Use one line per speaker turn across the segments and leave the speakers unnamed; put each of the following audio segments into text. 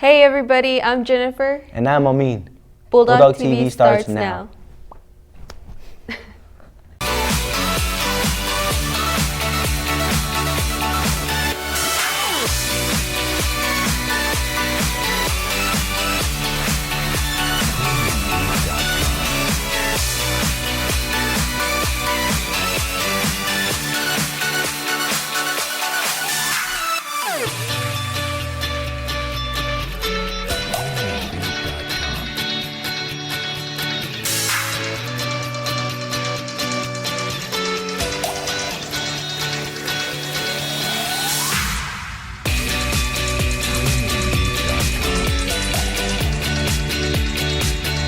Hey everybody, I'm Jennifer.
And I'm Amin.
Bulldog TV starts now.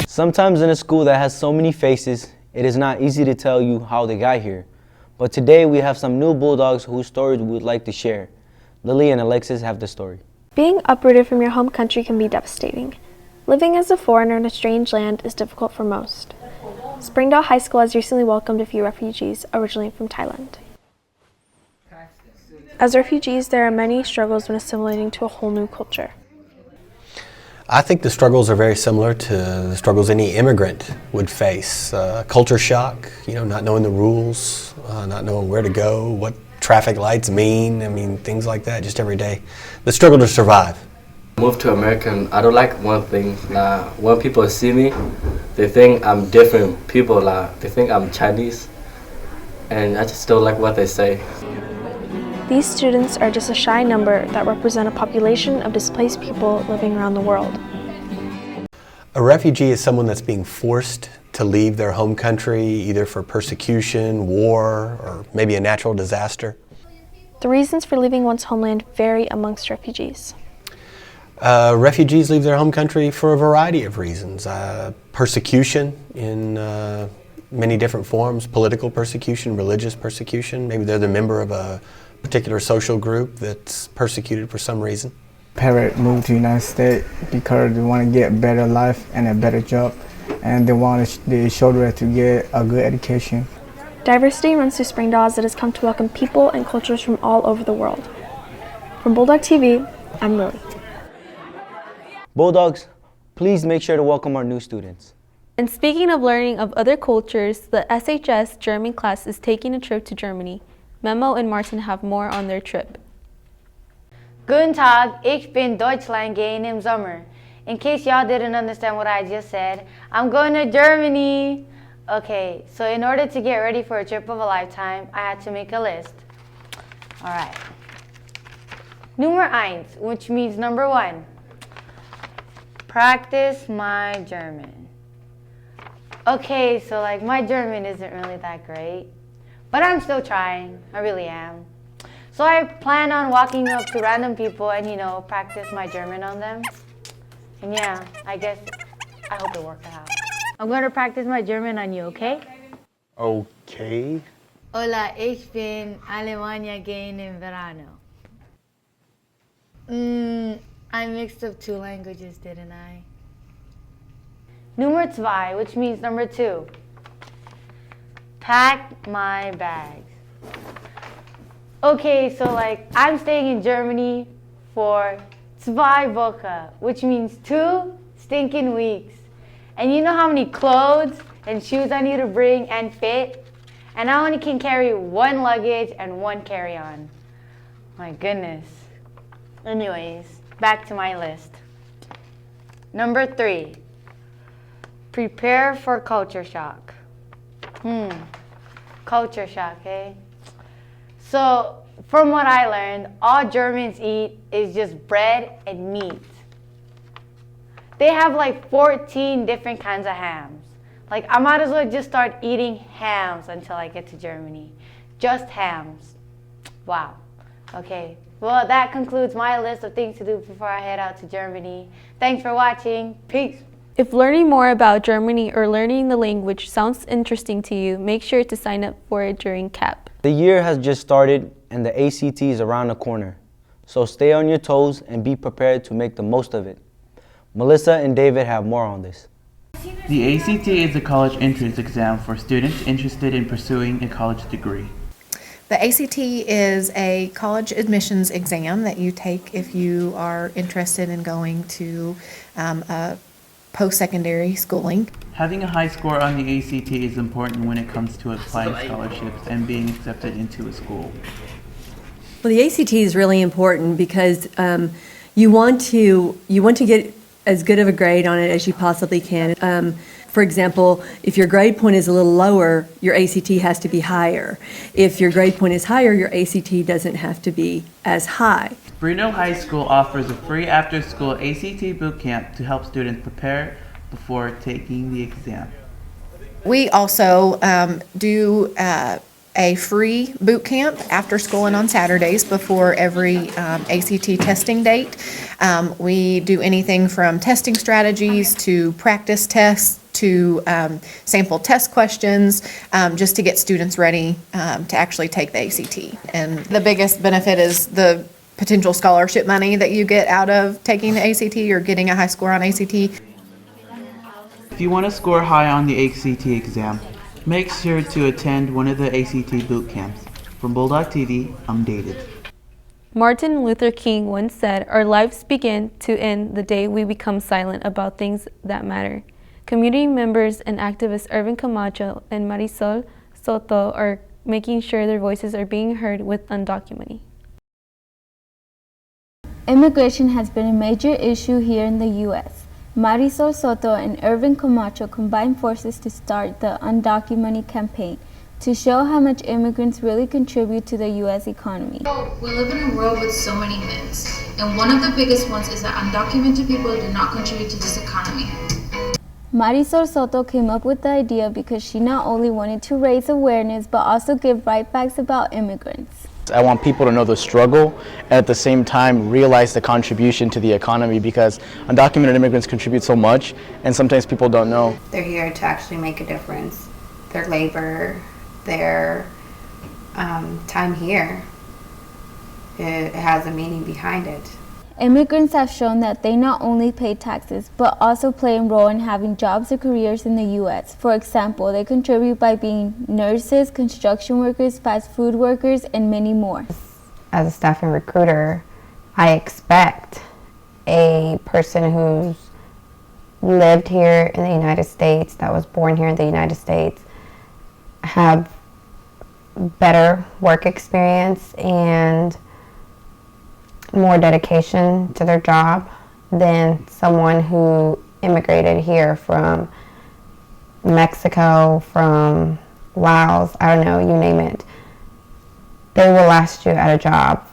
Sometimes in a school that has so many faces, it is not easy to tell you how they got here. But today we have some new Bulldogs whose stories we would like to share. Lily and Alexis have the story.
Being uprooted from your home country can be devastating. Living as a foreigner in a strange land is difficult for most. Springdale High School has recently welcomed a few refugees originally from Thailand. As refugees, there are many struggles when assimilating to a whole new culture.
I think the struggles are very similar to the struggles any immigrant would face. Culture shock, not knowing the rules, not knowing where to go, what traffic lights mean, things like that, just every day. The struggle to survive.
Moved to America, and I don't like one thing. When people see me, they think I'm different people. They think I'm Chinese, and I just don't like what they say.
These students are just a shy number that represent a population of displaced people living around the world.
A refugee is someone that's being forced to leave their home country, either for persecution, war, or maybe a natural disaster.
The reasons for leaving one's homeland vary amongst refugees.
Refugees leave their home country for a variety of reasons. Persecution in many different forms, political persecution, religious persecution. Maybe they're the member of a particular social group that's persecuted for some reason.
Parents moved to the United States because they want to get a better life and a better job, and they want their children to get a good education.
Diversity runs through Springdale as it has come to welcome people and cultures from all over the world. From Bulldog TV, I'm Lily.
Bulldogs, please make sure to welcome our new students.
And speaking of learning of other cultures, the SHS German class is taking a trip to Germany. Memo and Martin have more on their trip.
Guten Tag, ich bin Deutschland gehen im Sommer. In case y'all didn't understand what I just said, I'm going to Germany. Okay, so in order to get ready for a trip of a lifetime, I had to make a list. Alright. Nummer eins, which means number one. Practice my German. Okay, so my German isn't really that great. But I'm still trying, I really am. So I plan on walking up to random people and, practice my German on them. And yeah, I hope it works out. I'm going to practice my German on you, okay?
Okay.
Hola, ich bin Alemania gehen im Verano. I mixed up two languages, didn't I? Nummer zwei, which means number two. Pack my bags. Okay, so I'm staying in Germany for 2 Wochen, which means 2 stinking weeks. And you know how many clothes and shoes I need to bring and fit? And I only can carry 1 luggage and 1 carry-on. My goodness. Anyways, back to my list. Number 3, prepare for culture shock. Culture shock, eh? So, from what I learned, all Germans eat is just bread and meat. They have 14 different kinds of hams. I might as well just start eating hams until I get to Germany. Just hams. Wow. Okay, well that concludes my list of things to do before I head out to Germany. Thanks for watching. Peace.
If learning more about Germany or learning the language sounds interesting to you, make sure to sign up for it during CAP.
The year has just started and the ACT is around the corner. So stay on your toes and be prepared to make the most of it. Melissa and David have more on this.
The ACT is a college entrance exam for students interested in pursuing a college degree.
The
The ACT is a college admissions exam that you take if you are interested in going to post-secondary schooling.
Having a high score on the ACT is important when it comes to applying scholarships and being accepted into a school.
Well, the ACT is really important because you want to get as good of a grade on it as you possibly can. For example, if your grade point is a little lower, your ACT has to be higher. If your grade point is higher, your ACT doesn't have to be as high.
Springdale High School offers a free after-school ACT boot camp to help students prepare before taking the exam.
We also do a free boot camp after school and on Saturdays before every ACT testing date. We do anything from testing strategies to practice tests to sample test questions, just to get students ready to actually take the ACT. And the biggest benefit is the potential scholarship money that you get out of taking the ACT or getting a high score on ACT.
If you want to score high on the ACT exam, make sure to attend one of the ACT boot camps. From Bulldog TV, I'm David.
Martin Luther King once said, "Our lives begin to end the day we become silent about things that matter." Community members and activists Irvin Camacho and Marisol Soto are making sure their voices are being heard with Undocumented.
Immigration has been a major issue here in the U.S. Marisol Soto and Irvin Camacho combined forces to start the Undocumented campaign to show how much immigrants really contribute to the U.S. economy.
We live in a world with so many myths, and one of the biggest ones is that undocumented people do not contribute to this economy.
Marisol Soto came up with the idea because she not only wanted to raise awareness but also give right facts about immigrants.
I want people to know the struggle and at the same time realize the contribution to the economy, because undocumented immigrants contribute so much and sometimes people don't know.
They're here to actually make a difference. Their labor, their time here, it has a meaning behind it.
Immigrants have shown that they not only pay taxes, but also play a role in having jobs or careers in the U.S. For example, they contribute by being nurses, construction workers, fast food workers, and many more.
As a staffing recruiter, I expect a person who's lived here in the United States, that was born here in the United States, have better work experience and more dedication to their job than someone who immigrated here from Mexico, from Laos, I don't know, you name it. They will last you at a job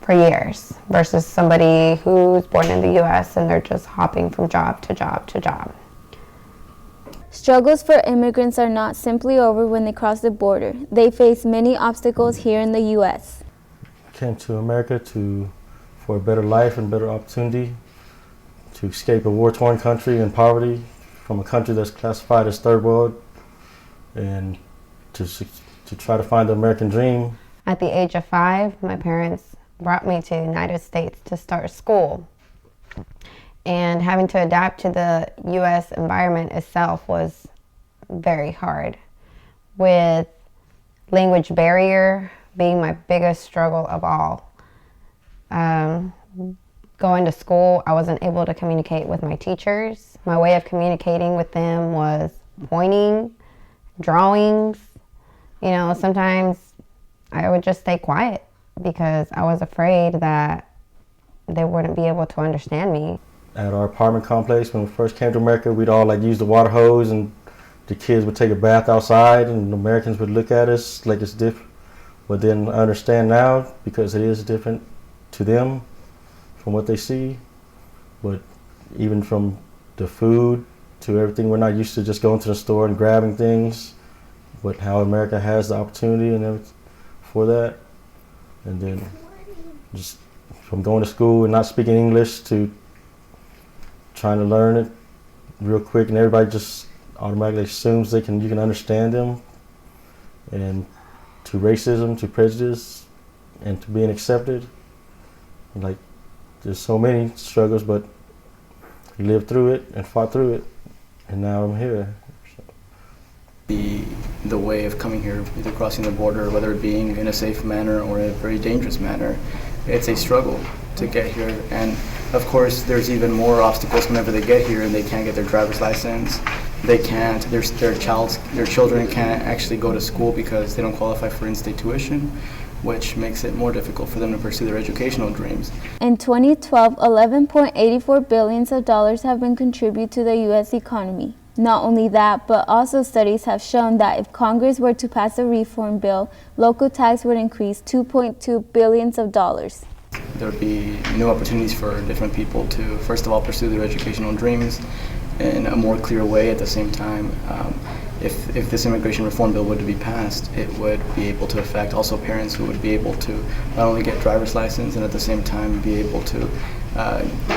for years versus somebody who's born in the U.S. and they're just hopping from job to job to job.
Struggles for immigrants are not simply over when they cross the border. They face many obstacles here in the U.S.
Came to America for a better life and better opportunity, to escape a war-torn country and poverty from a country that's classified as third world, and to try to find the American dream.
At the age of 5, my parents brought me to the United States to start school. And having to adapt to the U.S. environment itself was very hard, with language barrier being my biggest struggle of all. Going to school, I wasn't able to communicate with my teachers. My way of communicating with them was pointing, drawings. You know, sometimes I would just stay quiet because I was afraid that they wouldn't be able to understand me.
At our apartment complex, when we first came to America, we'd all use the water hose, and the kids would take a bath outside, and the Americans would look at us like it's different. But then I understand now, because it is different to them from what they see. But even from the food to everything, we're not used to just going to the store and grabbing things, but how America has the opportunity and everything for that. And then just from going to school and not speaking English to trying to learn it real quick, and everybody just automatically assumes you can understand them, and to racism, to prejudice, and to being accepted. Like, there's so many struggles, but lived through it and fought through it, and now I'm here. So.
the way of coming here, either crossing the border, whether it being in a safe manner or a very dangerous manner. It's a struggle to get here, and of course there's even more obstacles whenever they get here and they can't get their driver's license. They can't, their children can't actually go to school because they don't qualify for in-state tuition, which makes it more difficult for them to pursue their educational dreams.
In 2012, $11.84 billion have been contributed to the U.S. economy. Not only that, but also studies have shown that if Congress were to pass a reform bill, local tax would increase $2.2 billion.
There would be new opportunities for different people to, first of all, pursue their educational dreams in a more clear way. At the same time, if this immigration reform bill were to be passed, it would be able to affect also parents who would be able to not only get driver's license and at the same time be able to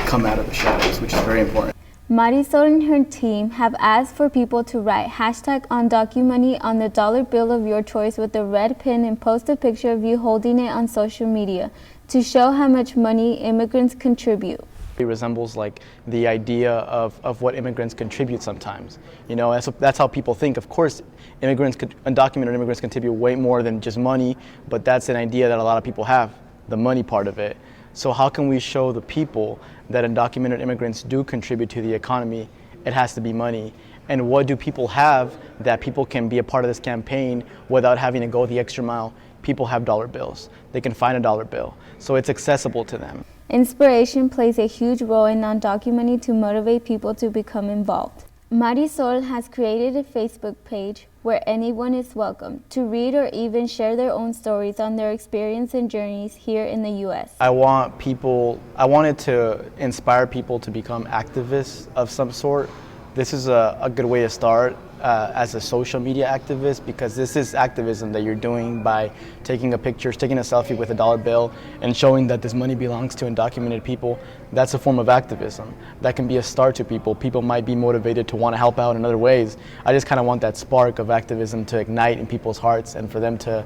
come out of the shadows, which is very important.
Marisol and her team have asked for people to write #Undocumented on the dollar bill of your choice with a red pin and post a picture of you holding it on social media to show how much money immigrants contribute.
It resembles like the idea of what immigrants contribute sometimes. You know, that's how people think. Of course, undocumented immigrants contribute way more than just money, but that's an idea that a lot of people have, the money part of it. So how can we show the people that undocumented immigrants do contribute to the economy? It has to be money. And what do people have that people can be a part of this campaign without having to go the extra mile? People have dollar bills. They can find a dollar bill. So it's accessible to them.
Inspiration plays a huge role in Undocumented to motivate people to become involved. Marisol has created a Facebook page where anyone is welcome to read or even share their own stories on their experience and journeys here in the U.S.
I wanted to inspire people to become activists of some sort. This is a good way to start as a social media activist, because this is activism that you're doing by taking a picture, taking a selfie with a dollar bill and showing that this money belongs to undocumented people. That's a form of activism. That can be a start to people. People might be motivated to want to help out in other ways. I just kind of want that spark of activism to ignite in people's hearts and for them to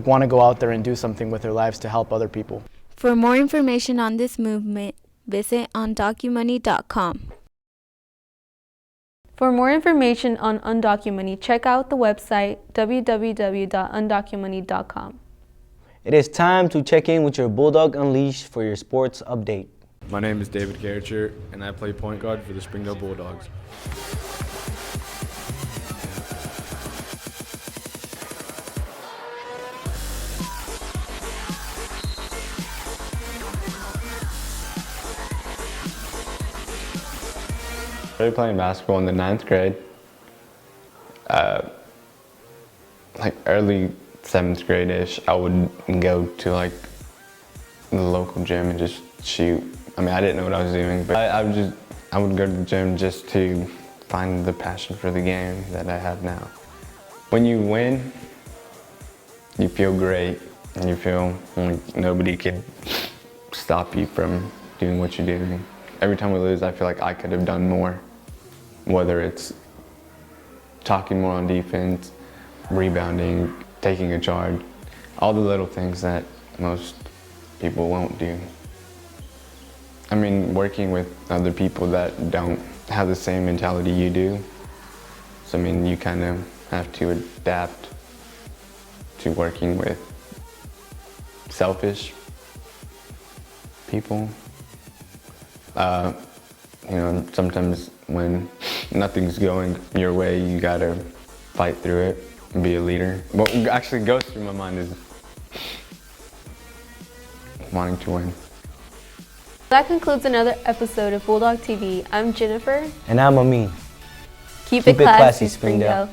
want to go out there and do something with their lives to help other people.
For more information on this movement, visit undocumented.com.
For more information on Undocumented, check out the website www.undocumented.com.
It is time to check in with your Bulldog Unleashed for your sports update.
My name is David Garricher, and I play point guard for the Springdale Bulldogs.
I started playing basketball in the 9th grade. Like early 7th grade-ish, I would go to like the local gym and just shoot. I mean, I didn't know what I was doing, but I would go to the gym just to find the passion for the game that I have now. When you win, you feel great, and you feel like nobody can stop you from doing what you're doing. Every time we lose, I feel like I could have done more. Whether it's talking more on defense, rebounding, taking a charge, all the little things that most people won't do. I mean, working with other people that don't have the same mentality you do. So, I mean, you kind of have to adapt to working with selfish people. You know, sometimes when nothing's going your way, you gotta fight through it and be a leader. What actually goes through my mind is wanting to win.
That concludes another episode of Bulldog TV. I'm Jennifer.
And I'm Amin.
Keep it classy, Springdale.